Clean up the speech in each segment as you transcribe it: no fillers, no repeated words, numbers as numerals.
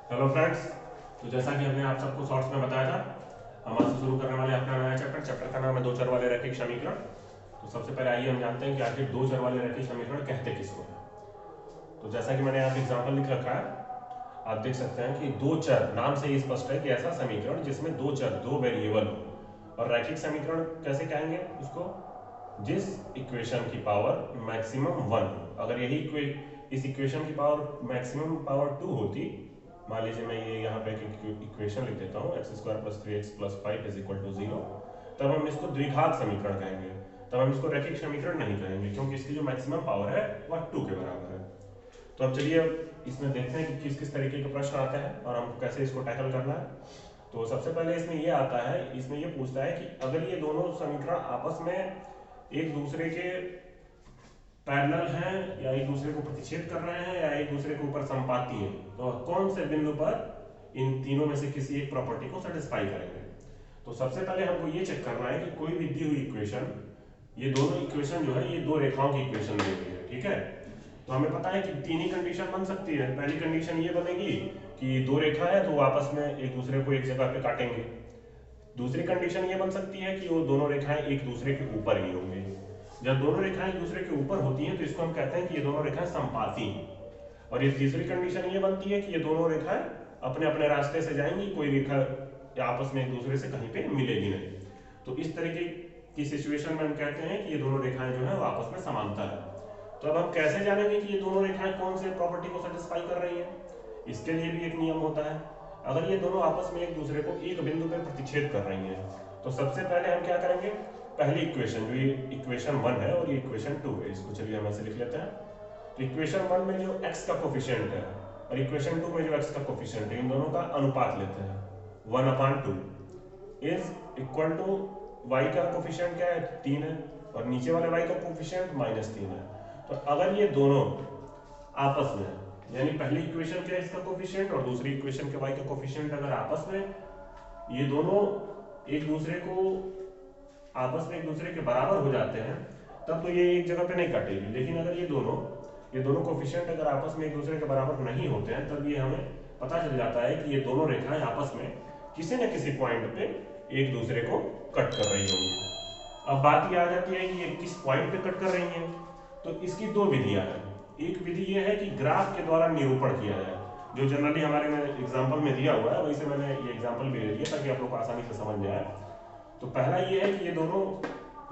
Hello friends. तो जैसा कि हमने आप सबको शॉर्ट्स में बताया था, हम आज से शुरू करने वाले अपना नया चैप्टर का नाम है दो चर वाले रैखिक समीकरण। तो सबसे पहले आइए हम जानते हैं कि आखिर दो चर वाले रैखिक समीकरण कहते किसको हैं। तो जैसा कि मैंने यहाँ पे एग्जाम्पल लिख रखा है, आप देख सकते हैं कि दो चर नाम से ही स्पष्ट है कि ऐसा समीकरण जिसमें दो चर दो वेरिएबल हो। और रैखिक समीकरण कैसे कहेंगे उसको? जिस इक्वेशन की पावर मैक्सिमम वन हो। अगर यही इस इक्वेशन की पावर मैक्सिमम पावर टू होती, मान लीजिए मैं ये यहाँ पे एक इक्वेशन लिख देता हूँ x square plus three x plus five is equal to zero, तब हम इसको द्विघात समीकरण कहेंगे। तब हम इसको रैखिक समीकरण नहीं कहेंगे क्योंकि इसकी जो मैक्सिमम पावर है वह टू के बराबर है। तो अब चलिए इसमें देखते हैं कि किस किस तरीके के प्रश्न आते हैं और हमको कैसे इसको टैकल करना है। तो सबसे पहले इसमें ये आता है, इसमें ये पूछता है कि अगर ये दोनों समीकरण आपस में एक दूसरे के पैरेलल हैं या एक दूसरे को प्रतिच्छेद कर रहे हैं या एक दूसरे के ऊपर संपाती हैं, तो कौन से बिंदु पर इन तीनों में से किसी एक प्रॉपर्टी को सेटिस्फाई करेंगे। तो सबसे पहले हमको ये चेक करना है कि कोई भी दी हुई इक्वेशन, ये दोनों इक्वेशन जो है ये दो रेखाओं की इक्वेशन दी हुई है, ठीक है। तो हमें पता है कि तीन ही कंडीशन बन सकती है। पहली कंडीशन ये बनेगी कि दो रेखा है तो आपस में एक दूसरे को एक जगह पे काटेंगे। दूसरी कंडीशन ये बन सकती है कि वो दोनों रेखाएं एक दूसरे के ऊपर ही होंगी। जब दोनों रेखाएं एक दूसरे के ऊपर होती हैं तो इसको हम कहते हैं कि ये दोनों रेखाएं संपाती हैं। और ये तीसरी कंडीशन ये बनती है कि ये दोनों रेखाएं अपने अपने रास्ते से जाएंगी, कोई रेखा आपस में एक दूसरे से कहीं पे मिलेगी नहीं। तो इस तरीके की सिचुएशन में हम कहते हैं कि ये दोनों रेखाएं जो है वो आपस में समांतर है। तो अब हम कैसे जानेंगे कि ये दोनों रेखाएं कौन से प्रॉपर्टी को सेटिस्फाई कर रही हैं? इसके लिए भी एक नियम होता है। अगर ये दोनों आपस में एक दूसरे को एक बिंदु पर प्रतिच्छेद कर रही हैं तो सबसे पहले हम क्या करेंगे, पहली इक्वेशन जो ये इक्वेशन वन है और ये इक्वेशन टू है, इसको चलिए हम ऐसे लिख लेते हैं। तो इक्वेशन वन में जो x का कोफिशिएंट है और इक्वेशन टू में जो x का कोफिशिएंट है, इन दोनों का अनुपात लेते हैं। One upon two is equal to y का कोफिशिएंट क्या है, तीन है, और नीचे वाले y का कोफिशिएंट माइनस तीन है। तो अगर ये दोनों आपस में, यानी पहली इक्वेशन के x का कोफिशिएंट और दूसरी इक्वेशन के y का कोफिशिएंट अगर आपस में ये दोनों एक दूसरे को आपस में एक दूसरे के बराबर हो जाते हैं, तब तो ये एक जगह पे नहीं कटेगी। लेकिन अगर ये दोनों कोफिशिएंट अगर आपस में एक दूसरे के बराबर नहीं होते हैं, तब ये हमें पता चल जाता है कि ये दोनों रेखाएं आपस में किसी न किसी पॉइंट पे एक दूसरे को कट कर रही होंगी। अब बात ये आ जाती है कि ये किस पॉइंट पे कट कर रही हैं। तो इसकी दो विधियां हैं। एक विधि ये है कि ग्राफ के द्वारा निरूपण किया जाए, जो जनरली हमारे में एग्जाम्पल में दिया हुआ है, वैसे मैंने ये एग्जाम्पल भी ले लिया ताकि आप लोग को आसानी से समझ जाए। तो पहला ये है कि ये दोनों,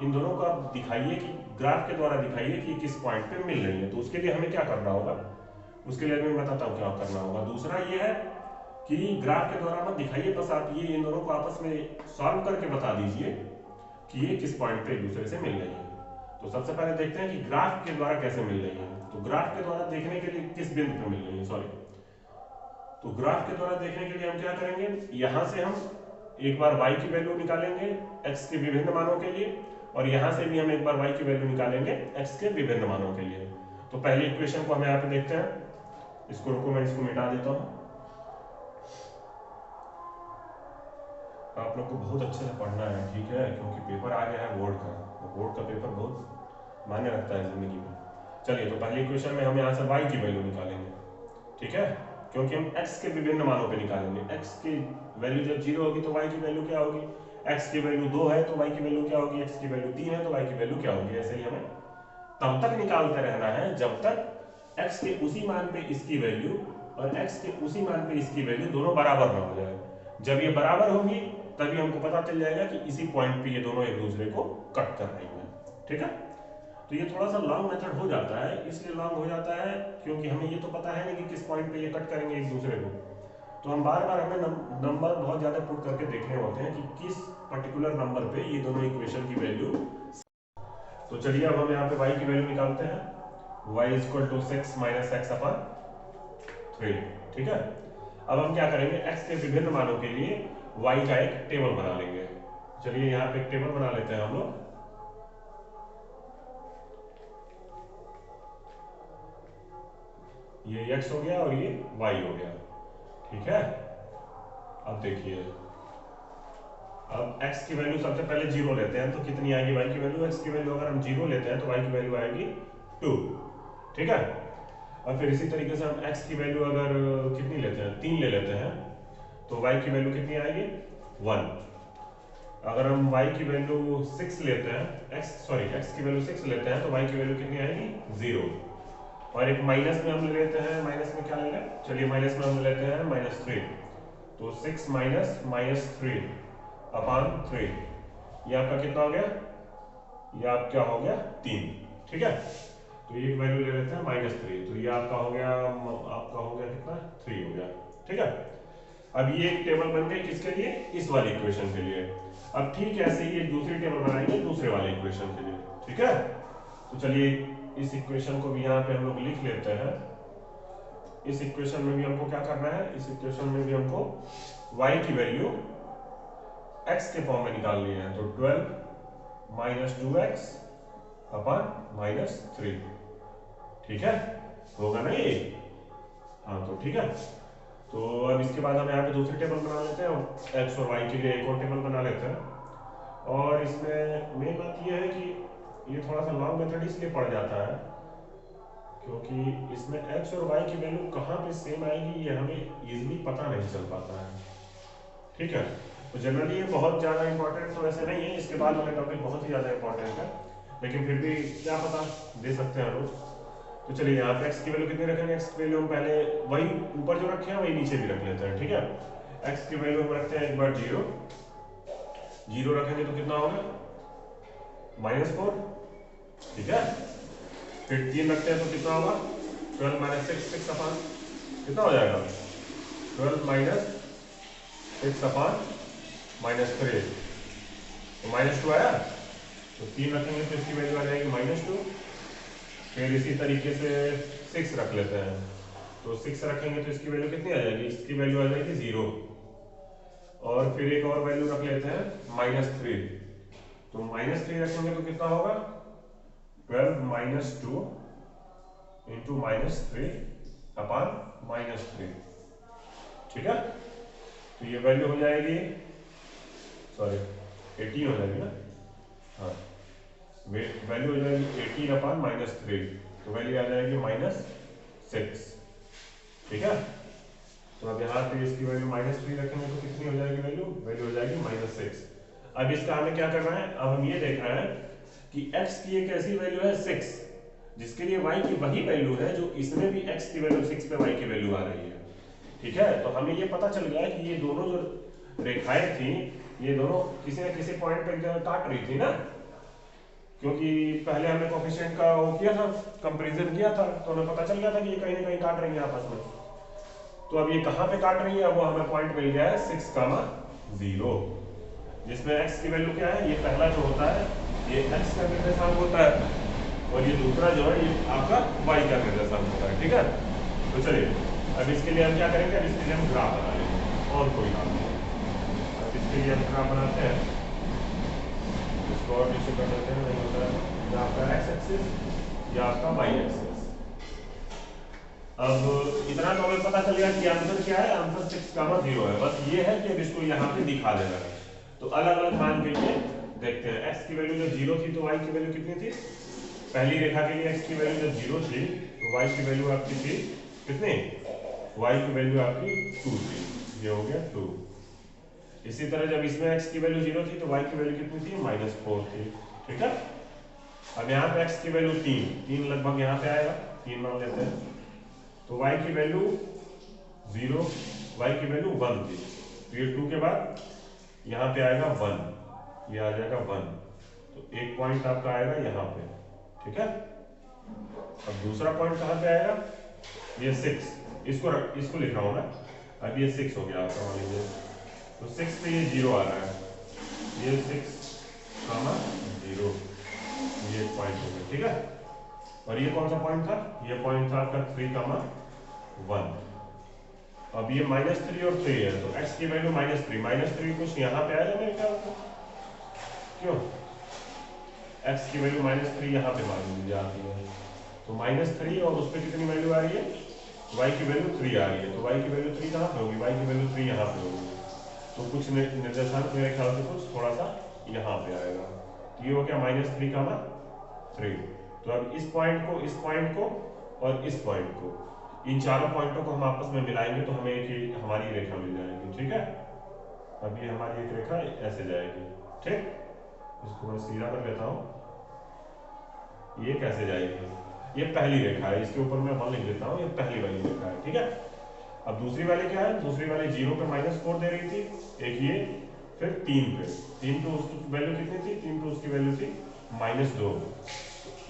इन दोनों को आप दिखाइए कि ग्राफ के द्वारा दिखाइए कि किस पॉइंट पे मिल रही है। तो उसके लिए हमें क्या करना होगा, उसके लिए मैं बताता हूँ क्या करना होगा। दूसरा ये है कि ग्राफ के द्वारा मत दिखाइए, बस आप ये इन दोनों को आपस में सॉल्व करके बता दीजिए कि ये किस पॉइंट पे एक दूसरे से मिल रही है। तो सबसे पहले देखते हैं कि ग्राफ के द्वारा कैसे मिल रही है। तो ग्राफ के द्वारा देखने के लिए किस बिंदु पे मिल रही है, सॉरी, तो ग्राफ के द्वारा देखने के लिए हम क्या करेंगे, यहां से हम एक बार y की वैल्यू निकालेंगे x के विभिन्न मानों के लिए, और यहां से भी हम एक बार y की वैल्यू निकालेंगे x के विभिन्न मानों के लिए। तो पहली इक्वेशन को हम यहाँ पे देखते हैं, इसको रुको मैं इसको मिटा देता हूँ। आप लोग को बहुत अच्छे से पढ़ना है, ठीक है, क्योंकि पेपर आ गया है बोर्ड का। तो बोर्ड का पेपर बहुत मायने रखता है जिंदगी में। चलिए, तो पहली इक्वेशन में हम यहाँ से y की वैल्यू निकालेंगे, ठीक है, क्योंकि हम x के विभिन्न मानों पे निकालेंगे। x की वैल्यू जब जीरो होगी तो y की वैल्यू क्या होगी, x की वैल्यू 2 है तो y की वैल्यू क्या होगी, x की वैल्यू 3 है तो y की वैल्यू क्या होगी। ऐसे ही हमें तब तक निकालते रहना है जब तक x के उसी मान पे इसकी वैल्यू और x के उसी मान पे इसकी वैल्यू दोनों बराबर ना हो जाए। जब ये बराबर होगी तभी हमको पता चल जाएगा कि इसी पॉइंट पे ये दोनों एक दूसरे को कट कर रही हैं, ठीक है। तो ये थोड़ा सा लॉन्ग मेथड हो जाता है, इसलिए लॉन्ग हो जाता है क्योंकि हमें ये तो पता है नहीं कि किस पॉइंट पे ये कट करेंगे एक दूसरे को। तो हम बार बार हमें नंबर बहुत ज्यादा पुट करके देखने होते हैं कि किस पर्टिकुलर नंबर पे ये दोनों इक्वेशन की वैल्यू। तो चलिए अब हम यहाँ पे y की वैल्यू निकालते हैं, y equal to 6 minus x upon 3, ठीक है। अब हम क्या करेंगे, x के विभिन्न मानों के लिए y का एक टेबल बना लेंगे। चलिए यहाँ पे एक टेबल बना लेते हैं हम लोग। ये x हो गया और ये y हो गया, ठीक है। अब देखिए, अब x की वैल्यू सबसे पहले जीरो लेते हैं तो कितनी आएगी y की वैल्यू, x की वैल्यू अगर हम जीरो लेते हैं तो y की वैल्यू आएगी 2, ठीक है। और फिर इसी तरीके से हम x की वैल्यू अगर कितनी लेते हैं, 3 ले लेते हैं, तो y की वैल्यू कितनी आएगी, 1। अगर हम y की वैल्यू 6 लेते हैं, x की वैल्यू 6 लेते हैं, तो y की वैल्यू कितनी आएगी, 0। और एक माइनस में हम ले लेते हैं, माइनस में क्या ले लें, चलिए माइनस में हम लेते हैं -3, तो 6 माइनस -3 अपॉन 3, ये आपका कितना हो गया, ये आपका हो गया 3, ठीक है। तो ये वैल्यू ले लेते हैं -3, तो ये आपका हो गया कितना, 3 हो गया, ठीक है। अब ये एक टेबल बन गई किसके लिए, इस वाली इक्वेशन के लिए। अब ठीक ऐसे ही एक दूसरी टेबल बनाएंगे दूसरे वाले इक्वेशन के लिए, ठीक है। तो चलिए इस इक्वेशन को भी यहाँ पे हम लोग लिख लेते हैं। इस इक्वेशन में भी हमको क्या करना है, इस इक्वेशन में भी हमको y की वैल्यू x के फॉर्म में निकालनी है, तो 12 - 2x अपॉन -3, ठीक है, होगा ना ये, हाँ तो ठीक है। तो अब इसके बाद हम यहाँ पे दूसरी टेबल बना लेते हैं, x और y के लिए एक और टेबल बना लेते हैं। और इसमें मेन बात ये है कि ये थोड़ा सा लॉन्ग मेथड इसलिए पड़ जाता है क्योंकि इसमें x और y की वैल्यू कहाँ पे सेम आएगी ये हमें इजीली पता नहीं चल पाता है, ठीक है। तो जनरली ये बहुत ज़्यादा इंपॉर्टेंट तो ऐसे नहीं है, इसके बाद वाला टॉपिक बहुत ही ज़्यादा इंपॉर्टेंट है, लेकिन फिर भी क्या पता दे सकते हैं लोग। तो चलिए यहाँ पे x की वैल्यू कितनी रखेंगे, x की वैल्यू हम पहले वही ऊपर जो रखे हैं वही नीचे भी रख लेते हैं, ठीक है। x की वैल्यू हम रखते हैं एक बार 0 रखेंगे तो कितना होगा, -4, ठीक है। फिर 3 रखते हैं तो कितना होगा, 12 - 6, 6 अपॉन कितना हो जाएगा, 12 - 6 अपॉन -3, तो -2 आया, तो 3 रखेंगे तो इसकी वैल्यू आ जाएगी -2। फिर इसी तरीके से 6 रख लेते हैं, तो 6 रखेंगे तो इसकी वैल्यू कितनी आ जाएगी, इसकी वैल्यू आ जाएगी 0। और फिर एक और वैल्यू रख लेते हैं -3, तो -3 रखेंगे तो कितना होगा, 12 - 2 इंटू -3 अपॉन -3, ठीक है। तो ये वैल्यू हो जाएगी, सॉरी 18 हो जाएगी ना, हाँ वैल्यू हो जाएगी 18 अपॉन -3, तो वैल्यू आ जाएगी -6, ठीक है। तो अब यहाँ पे इसकी वैल्यू -3 रखेंगे तो कितनी हो जाएगी वैल्यू हो जाएगी -6। अब इसका हमें क्या करना है, अब हम ये देख रहे हैं कि x की एक ऐसी वैल्यू है 6 जिसके लिए y की वही वैल्यू है जो इसमें भी x की वैल्यू 6 पे y की वैल्यू आ रही है, ठीक है। तो हमें ये पता चल गया कि ये दोनों जो रेखाएं थी ये दोनों किसी न किसी पॉइंट पे काट रही थी ना, क्योंकि पहले हमने कोफिशिएंट का वो किया था, कंपैरिजन किया था, तो हमें पता चल गया था कि ये कहीं ना कहीं काट रही है आपस में। तो अब ये कहाँ पे काट रही है, वो हमें पॉइंट मिल गया है 6, 0, जिसमें x की वैल्यू क्या है, ये पहला जो होता है ये x का निर्देशांक होता है और ये दूसरा जो है ये आपका y का निर्देशांक होता है, ठीक है। तो चलिए अब इसके लिए हम क्या करेंगे, अब इसके लिए हम ग्राफ बना लेंगे और कोई काम नहीं। अब इसके लिए हम ग्राफ बनाते हैं, इसको और नीचे कर देते हैं, नहीं होता है ये आपका x एक्सिस, ये आपका y एक्सिस। अब इतना तो हमें पता चल गया कि आंसर क्या है, आंसर 6, 0 है, बस ये है कि अब इसको यहाँ पे दिखा देना है। तो अलग अलग मान के लिए देखते हैं, x की वैल्यू जब 0 थी तो y की वैल्यू कितनी थी, पहली रेखा के लिए x की वैल्यू जब 0 थी तो y की वैल्यू आपकी थी कितनी, y की वैल्यू आपकी 2 थी, ये हो गया 2। इसी तरह जब इसमें x की वैल्यू 0 थी तो y की वैल्यू कितनी थी, -4 थी, ठीक है। अब यहाँ पे x की वैल्यू 3 लगभग यहाँ पे आएगा, 3 मान लेते हैं, तो y की वैल्यू 0, y की वैल्यू 1 थी, तो ये 2 के बाद यहाँ पे आएगा 1, ये आ जाएगा 1, तो एक पॉइंट आपका आएगा यहाँ पे, ठीक है। अब दूसरा पॉइंट कहाँ पे आएगा, ये 6, इसको लिख रहा हूँ मैं, अब ये 6 हो गया आपका, मान लीजिए, तो 6 पे ये 0 आ रहा है, ये 6, 0, ये एक पॉइंट हो गया, ठीक है। और ये कौन सा पॉइंट था, ये पॉइंट था आपका 3, 1। अब ये -3 और 3 है, तो x की वैल्यू -3 कुछ यहाँ पे आएगा मेरे ख्याल से, क्यों, x की वैल्यू -3 यहाँ पे मान लीजिए आती है, तो -3 और उस पर कितनी वैल्यू आ रही है, y की वैल्यू 3 आ रही है, तो y की वैल्यू 3 कहाँ पे होगी, y की वैल्यू 3 यहाँ पे होगी, तो कुछ निर्देशांक मेरे ख्याल से कुछ थोड़ा सा यहाँ पे आएगा, तो ये हो गया -3, 3। तो अब इस पॉइंट को और इस पॉइंट को, इन चारों पॉइंटों को हम आपस में मिलाएंगे तो हमें एक हमारी रेखा मिल जाएगी। ठीक है, अब ये हमारी एक रेखा ऐसे जाएगी। ठीक, इसको मैं सीधा कर लेता हूं, ये कैसे जाएगी, ये पहली रेखा है, इसके ऊपर मैं 1 लिख देता हूं, ये पहली वाली रेखा है। ठीक है, अब दूसरी वाली क्या है, दूसरी वाली 0 पे -4 दे रही थी, एक ये, फिर 3 पे, 3 पे उसकी वैल्यू कितनी थी, 3 पे उसकी वैल्यू थी -2,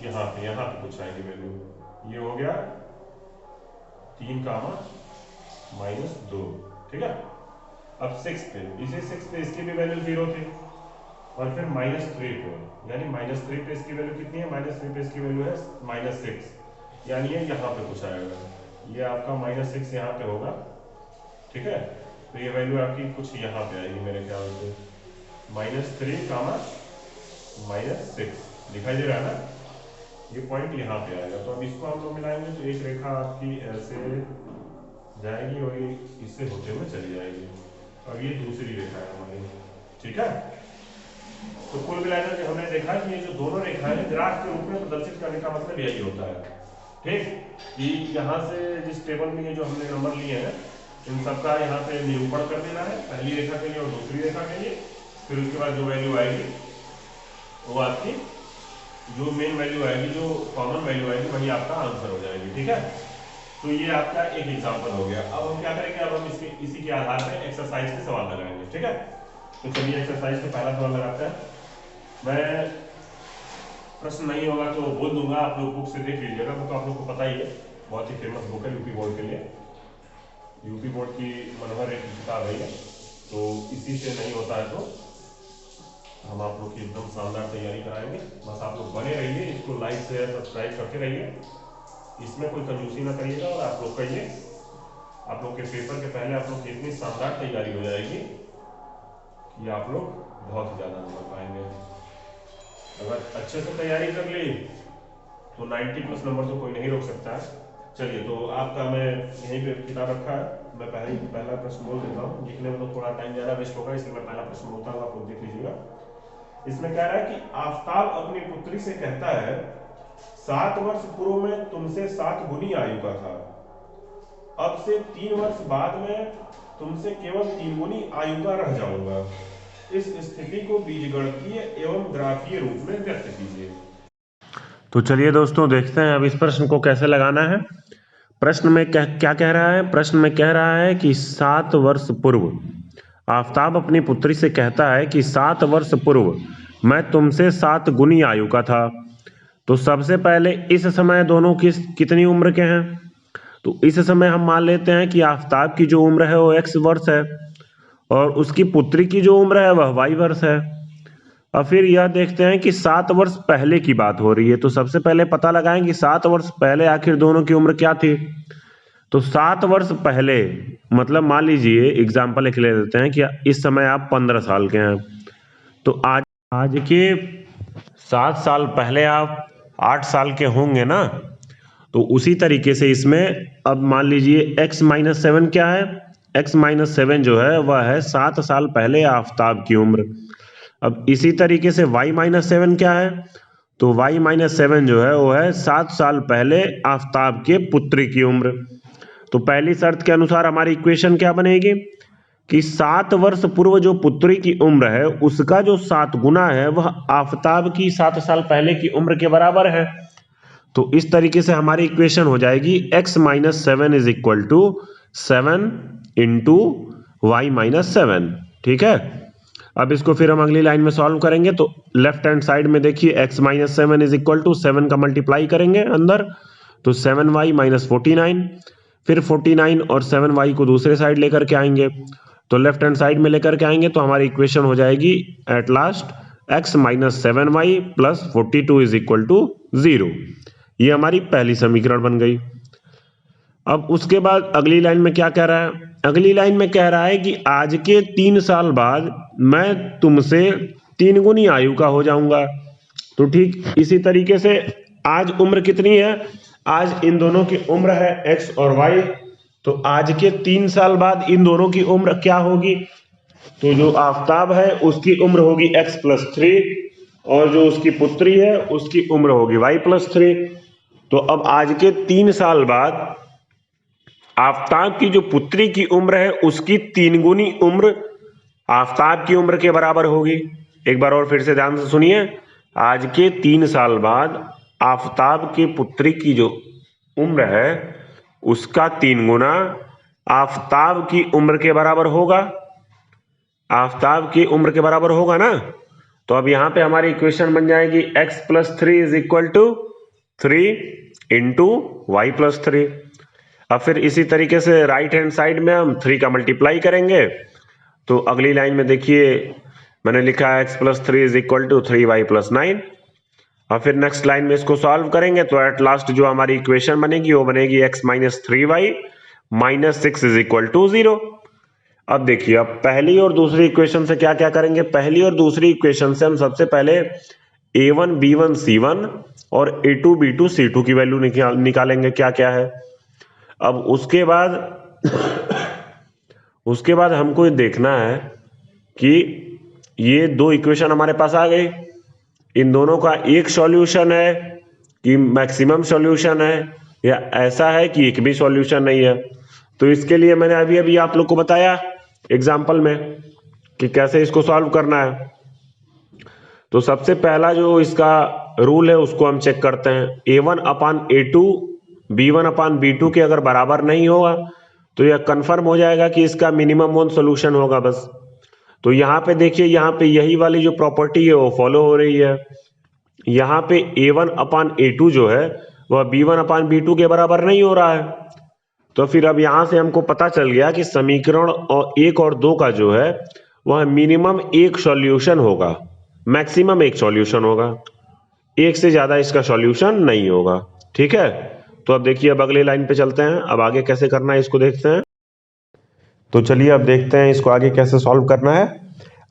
यहाँ पे कुछ आएगी वैल्यू, ये हो गया 3 कामा -2। ठीक है, अब 6 पे, इसे 6 पे इसकी भी वैल्यू 0 थी, और फिर -3 पे, यानी -3 पे इसकी वैल्यू कितनी है, -3 पे इसकी वैल्यू है -6, यानी ये यहाँ पे कुछ आएगा, ये आपका -6 यहाँ पे होगा। ठीक है, तो ये वैल्यू आपकी कुछ यहाँ पे आएगी मेरे ख्याल से, -3 कामा -6 दिखाई दे रहा है ना, ये पॉइंट यहाँ पे आएगा। तो अब इसको हम लोग मिलाएंगे तो एक रेखा आपकी ऐसे जाएगी और ये इससे होते हुए चली जाएगी, और ये दूसरी रेखा है हमारी। ठीक है, तो कुल मिलाकर के हमने देखा कि ये जो दोनों रेखा है ग्राफ के रूप में प्रदर्शित करने का मतलब यही होता है। ठीक, कि यहाँ से जिस टेबल में ये जो हमने नंबर लिए हैं इन सबका यहाँ पे निरूपण कर देना है, पहली रेखा के लिए और दूसरी रेखा के लिए, फिर उसके बाद जो वैल्यू आएगी वो आपकी जो मेन वैल्यू आएगी, जो कॉमन वैल्यू आएगी, वही आपका आंसर हो जाएगी। ठीक है, तो ये आपका एक एग्जाम्पल हो गया। अब हम क्या करेंगे, अब हम इसी के आधार पर एक्सरसाइज के सवाल लगाएंगे। ठीक है, तो चलिए एक्सरसाइज का पहला सवाल लगाते हैं। मैं प्रश्न नहीं होगा तो बोल दूंगा, आप लोग बुक से देख लीजिएगा, बुक आप लोग को पता ही है, बहुत ही फेमस बुक है यूपी बोर्ड के लिए, यूपी बोर्ड की मनोहर एक किताब है ये, तो इसी से नहीं होता है तो हम आप लोग की एकदम शानदार तैयारी कराएंगे। बस आप लोग बने रहिए, इसको लाइक शेयर सब्सक्राइब करते रहिए, इसमें कोई कंजूसी ना करिएगा, और आप लोग कहिए, आप लोग के पेपर के पहले आप लोग की इतनी शानदार तैयारी हो जाएगी कि आप लोग बहुत ही ज़्यादा नंबर पाएंगे। अगर अच्छे से तैयारी कर ली तो 90+ नंबर तो कोई नहीं रोक सकता है। चलिए, तो आपका मैं यहीं पे किताब रखा है, मैं पहला प्रश्न बोल देता हूँ, लिखने में तो थोड़ा टाइम ज़्यादा वेस्ट होगा, इसलिए मैं पहला प्रश्न बोलता हूँ, आप लोग देख लीजिएगा। इसमें कह रहा है कि आफताब अपनी पुत्री से कहता है 7 वर्ष पूर्व में तुमसे 7 गुनी आयु का था, अब से 3 वर्ष बाद में तुमसे केवल 3 गुनी आयु का रह जाऊंगा, इस स्थिति को बीजगणितीय एवं ग्राफीय रूप में व्यक्त कीजिए। तो चलिए दोस्तों, देखते हैं अब इस प्रश्न को कैसे लगाना है। प्रश्न में क्या कह रहा है, प्रश्न में कह रहा है कि 7 वर्ष पूर्व, आफताब अपनी पुत्री से कहता है कि 7 वर्ष पूर्व मैं तुमसे 7 गुनी आयु का था। तो सबसे पहले इस समय दोनों कितनी उम्र के हैं, तो इस समय हम मान लेते हैं कि आफताब की जो उम्र है वो x वर्ष है, और उसकी पुत्री की जो उम्र है वह y वर्ष है। और फिर यह देखते हैं कि 7 वर्ष पहले की बात हो रही है, तो सबसे पहले पता लगाएं कि 7 वर्ष पहले आखिर दोनों की उम्र क्या थी। तो 7 वर्ष पहले मतलब मान लीजिए एग्जाम्पल एक ले लेते हैं कि इस समय आप 15 साल के हैं, तो आज के 7 साल पहले आप 8 साल के होंगे ना, तो उसी तरीके से इसमें अब मान लीजिए x-7 क्या है, x-7 जो है वह है 7 साल पहले आफताब की उम्र। अब इसी तरीके से y-7 क्या है, तो y-7 जो है वो है 7 साल पहले आफताब के पुत्री की उम्र। तो पहली शर्त के अनुसार हमारी इक्वेशन क्या बनेगी कि 7 वर्ष पूर्व जो पुत्री की उम्र है उसका जो 7 गुना है वह आफताब की 7 साल पहले की उम्र के बराबर है। तो इस तरीके से हमारी इक्वेशन हो जाएगी x-7 is equal to 7 into y-7। ठीक है, अब इसको फिर हम अगली लाइन में सॉल्व करेंगे, तो लेफ्ट हैंड साइड में देखिए x-7 इज इक्वल टू 7 का मल्टीप्लाई करेंगे अंदर, तो 7y-49, फिर 49 और 7y को दूसरे साइड लेकर के आएंगे, तो लेफ्ट हैंड साइड में लेकर के आएंगे तो हमारी इक्वेशन हो जाएगी at last x-7y plus 42 is equal to 0। ये हमारी पहली समीकरण बन गई। अब उसके बाद अगली लाइन में क्या कह रहा है, अगली लाइन में कह रहा है कि आज के 3 साल बाद मैं तुमसे 3 गुनी आयु का हो जाऊंगा। तो ठीक इसी तरीके से आज उम्र कितनी है, आज इन दोनों की उम्र है x और y, तो आज के 3 साल बाद इन दोनों की उम्र क्या होगी, तो जो आफताब है उसकी उम्र होगी x+3 और जो उसकी पुत्री है उसकी उम्र होगी y+3। तो अब आज के 3 साल बाद आफताब की जो पुत्री की उम्र है उसकी 3 गुनी उम्र आफताब की उम्र के बराबर होगी। एक बार और फिर से ध्यान से सुनिए, आज के 3 साल बाद आफताब के पुत्री की जो उम्र है उसका 3 गुना आफताब की उम्र के बराबर होगा। आफताब की उम्र के बराबर होगा ना। तो अब यहां पे हमारी इक्वेशन बन जाएगी x + 3 = 3 इंटू वाई + 3। अब फिर इसी तरीके से राइट हैंड साइड में हम 3 का मल्टीप्लाई करेंगे। तो अगली लाइन में देखिए मैंने लिखा है x + 3 = 3y + 9। और फिर नेक्स्ट लाइन में इसको सॉल्व करेंगे तो एट लास्ट जो हमारी इक्वेशन बनेगी वो बनेगी x - 3y - 6 = 0। अब देखिए, अब पहली और दूसरी इक्वेशन से क्या क्या करेंगे। पहली और दूसरी इक्वेशन से हम सबसे पहले a1 b1 c1 और a2 b2 c2 की वैल्यू निकालेंगे क्या क्या है। अब उसके बाद हमको देखना है कि ये 2 इक्वेशन हमारे पास आ गई, इन दोनों का एक सॉल्यूशन है कि मैक्सिमम सॉल्यूशन है, या ऐसा है कि एक भी सॉल्यूशन नहीं है। तो इसके लिए मैंने अभी अभी आप लोग को बताया एग्जाम्पल में कि कैसे इसको सॉल्व करना है। तो सबसे पहला जो इसका रूल है उसको हम चेक करते हैं। a1/a2 b1/b2 के अगर बराबर नहीं होगा तो यह कंफर्म हो जाएगा कि इसका मिनिमम वन सॉल्यूशन होगा बस। तो यहाँ पे देखिए, यहाँ पे यही वाली जो प्रॉपर्टी है वो फॉलो हो रही है। यहाँ पे a1/a2 जो है वह b1/b2 के बराबर नहीं हो रहा है। तो फिर अब यहां से हमको पता चल गया कि समीकरण 1 और 2 का जो है वह मिनिमम एक सॉल्यूशन होगा, मैक्सिमम एक सॉल्यूशन होगा, एक से ज्यादा इसका सॉल्यूशन नहीं होगा। ठीक है, तो अब देखिए, अब अगले लाइन पे चलते हैं। अब आगे कैसे करना है इसको देखते हैं। तो चलिए अब देखते हैं इसको आगे कैसे सॉल्व करना है।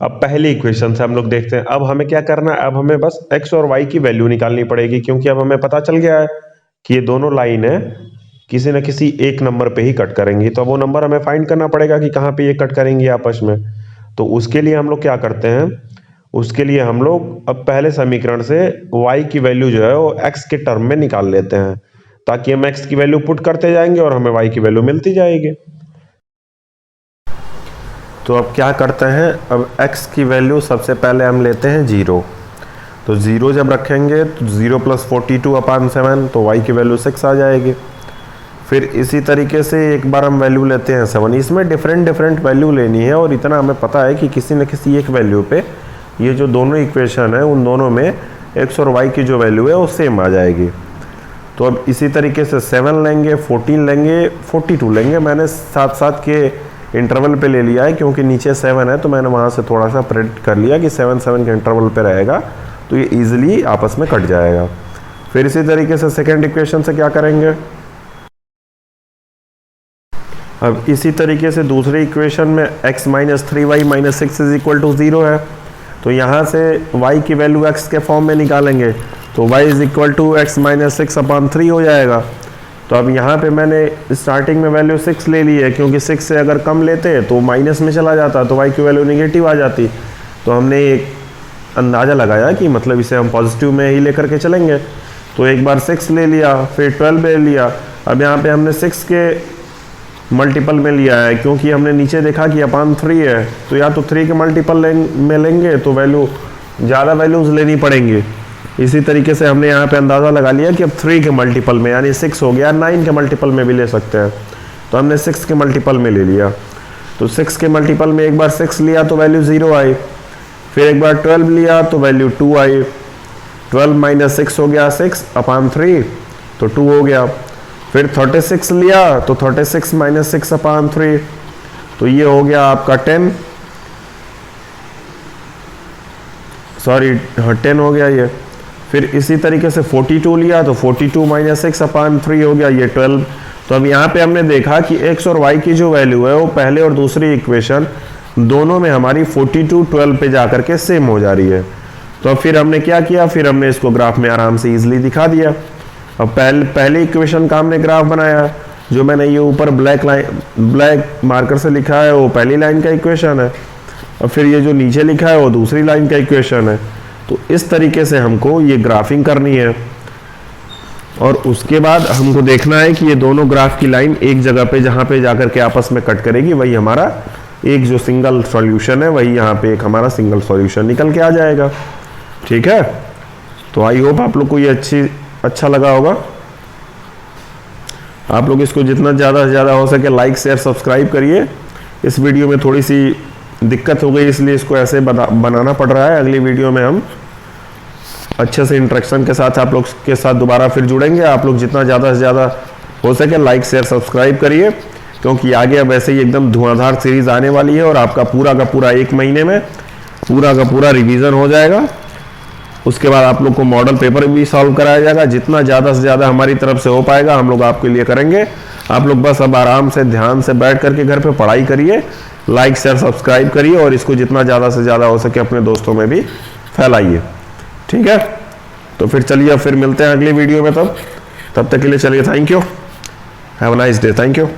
अब पहली इक्वेशन से हम लोग देखते हैं। अब हमें क्या करना है, अब हमें बस x और y की वैल्यू निकालनी पड़ेगी, क्योंकि अब हमें पता चल गया है कि ये दोनों लाइन है किसी न किसी एक नंबर पे ही कट करेंगी। तो वो नंबर हमें फाइंड करना पड़ेगा कि कहाँ पे ये कट करेंगी आपस में। तो उसके लिए हम लोग क्या करते हैं, उसके लिए हम लोग अब पहले समीकरण से y की वैल्यू जो है वो x के टर्म में निकाल लेते हैं, ताकि हम x की वैल्यू पुट करते जाएंगे और हमें y की वैल्यू मिलती जाएगी। तो अब क्या करते हैं, अब x की वैल्यू सबसे पहले हम लेते हैं 0। तो 0 जब रखेंगे तो 0 + 42/7, तो y की वैल्यू 6 आ जाएगी। फिर इसी तरीके से एक बार हम वैल्यू लेते हैं 7। इसमें डिफरेंट वैल्यू लेनी है और इतना हमें पता है कि किसी न किसी एक वैल्यू पे ये जो दोनों इक्वेशन है उन दोनों में x और y की जो वैल्यू है वो सेम आ जाएगी। तो अब इसी तरीके से 7 लेंगे, 14 लेंगे, 42 लेंगे। मैंने 7 के इंटरवल पे ले लिया है क्योंकि नीचे 7 है, तो मैंने वहाँ से थोड़ा सा प्रेडिक्ट कर लिया कि 7 के इंटरवल पे रहेगा, तो ये ईजिली आपस में कट जाएगा। फिर इसी तरीके से सेकेंड इक्वेशन से क्या करेंगे, अब इसी तरीके से दूसरी इक्वेशन में x - 3y - 6 = 0 है। तो यहाँ से y की वैल्यू x के फॉर्म में निकालेंगे, तो y = x - 6/3 हो जाएगा। तो अब यहाँ पे मैंने स्टार्टिंग में वैल्यू 6 ले ली है, क्योंकि 6 से अगर कम लेते तो माइनस में चला जाता, तो y की वैल्यू नेगेटिव आ जाती। तो हमने एक अंदाज़ा लगाया कि मतलब इसे हम पॉजिटिव में ही लेकर के चलेंगे। तो एक बार 6 ले लिया, फिर 12 ले लिया। अब यहाँ पे हमने 6 के मल्टीपल में लिया है, क्योंकि हमने नीचे देखा कि /3 है, तो या तो 3 के मल्टीपल में लेंगे तो वैल्यू ज़्यादा वैल्यूज लेनी पड़ेंगी। इसी तरीके से हमने यहाँ पे अंदाज़ा लगा लिया कि अब 3 के मल्टीपल में, यानी 6 हो गया, 9 के मल्टीपल में भी ले सकते हैं। तो हमने 6 के मल्टीपल में ले लिया। तो 6 के मल्टीपल में एक बार 6 लिया तो वैल्यू 0 आई, फिर एक बार 12 लिया तो वैल्यू 2 आई। 12 - 6 हो गया 6/3, तो 2 हो गया। फिर 36 लिया तो 36 - 6/3, तो ये हो गया आपका 10 हो गया ये। फिर इसी तरीके से 42 लिया तो 42 - 6/3 हो गया ये 12। तो अब यहाँ पे हमने देखा कि x और y की जो वैल्यू है वो पहले और दूसरी इक्वेशन दोनों में हमारी 42 12 पे जाकर के सेम हो जा रही है। तो अब फिर हमने क्या किया, फिर हमने इसको ग्राफ में आराम से इजीली दिखा दिया। अब पहले इक्वेशन का हमने ग्राफ बनाया, जो मैंने ये ऊपर ब्लैक मार्कर से लिखा है वो पहली लाइन का इक्वेशन है, और फिर ये जो नीचे लिखा है वो दूसरी लाइन का इक्वेशन है। तो इस तरीके से हमको ये ग्राफिंग करनी है। और उसके बाद हमको देखना है कि ये दोनों ग्राफ की लाइन एक जगह पे जहाँ पे जाकर के आपस में कट करेगी, वही हमारा एक जो सिंगल सॉल्यूशन है, वही यहाँ पे एक हमारा सिंगल सॉल्यूशन निकल के आ जाएगा। ठीक है, तो आई होप आप लोग को ये अच्छा लगा होगा। आप लोग इसको जितना ज़्यादा से ज़्यादा हो सके लाइक शेयर सब्सक्राइब करिए। इस वीडियो में थोड़ी सी दिक्कत हो गई, इसलिए इसको ऐसे बनाना पड़ रहा है। अगली वीडियो में हम अच्छे से इंट्रैक्शन के साथ आप लोग के साथ दोबारा फिर जुड़ेंगे। आप लोग जितना ज़्यादा से ज़्यादा हो सके लाइक शेयर सब्सक्राइब करिए, क्योंकि आगे अब ऐसे ही एकदम धुआंधार सीरीज आने वाली है और आपका पूरा का पूरा 1 महीने में पूरा का पूरा रिवीजन हो जाएगा। उसके बाद आप लोग को मॉडल पेपर भी सॉल्व कराया जाएगा। जितना ज़्यादा से ज़्यादा हमारी तरफ से हो पाएगा हम लोग आपके लिए करेंगे। आप लोग बस अब आराम से ध्यान से बैठ करके घर पे पढ़ाई करिए, लाइक शेयर सब्सक्राइब करिए और इसको जितना ज़्यादा से ज़्यादा हो सके अपने दोस्तों में भी फैलाइए। ठीक है, तो फिर चलिए फिर मिलते हैं अगली वीडियो में। तब तक के लिए चलिए, thank you, have a nice day, thank you.